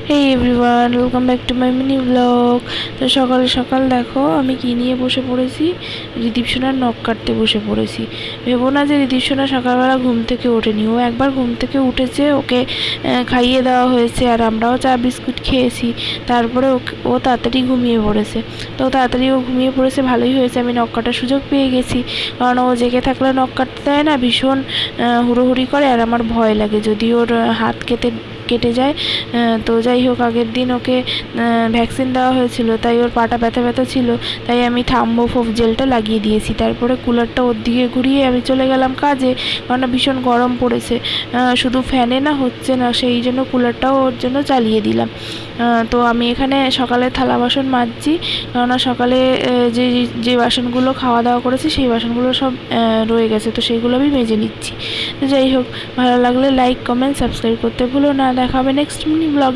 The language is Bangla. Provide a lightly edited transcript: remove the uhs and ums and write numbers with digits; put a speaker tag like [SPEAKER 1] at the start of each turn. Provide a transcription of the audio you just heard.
[SPEAKER 1] Hey everyone, welcome back to my mini blog. তো সকাল সকাল দেখো আমি কি নিয়ে বসে পড়েছি, রিদীপ সোনার নখ কাটতে বসে পড়েছি। ভেবো না যে রিদীপ সোনা সকালবেলা ঘুম থেকে ওঠেনি, ও একবার ঘুম থেকে উঠেছে, ওকে খাইয়ে দেওয়া হয়েছে আর আমরাও চা বিস্কুট খেয়েছি। তারপরে ও তাড়াতাড়ি ঘুমিয়ে পড়েছে। তো তাড়াতাড়ি ও ঘুমিয়ে পড়েছে, ভালোই হয়েছে, আমি নখ কাটার সুযোগ পেয়ে গেছি। কারণ ও জেগে থাকলে নখ কাটতে দেয় না, ভীষণ হুড়োহুড়ি করে আর আমার ভয় লাগে যদি ওর হাত কেটে যায়। তো যাই হোক, আগের দিন ওকে ভ্যাকসিন দেওয়া হয়েছিল, তাই ওর পাটা ব্যথা ব্যথা ছিল, তাই আমি থাম্বোফোভ জেলটা লাগিয়ে দিয়েছি। তারপরে কুলারটা ওর দিকে ঘুরিয়ে আমি চলে গেলাম কাজে, কারণ ভীষণ গরম পড়েছে, শুধু ফ্যানে না হচ্ছে না, সেই জন্য কুলারটাও ওর জন্য চালিয়ে দিলাম। তো আমি এখানে সকালে থালা বাসন মাজছি, কেননা সকালে যে যে বাসনগুলো খাওয়া দাওয়া করেছি সেই বাসনগুলো সব রয়ে গেছে, তো সেইগুলো আমি মেজে নিচ্ছি। তো যাই হোক, ভালো লাগলে লাইক কমেন্ট সাবস্ক্রাইব করতে ভুলো না। দেখা হবে নেক্সট মিনি ব্লগ।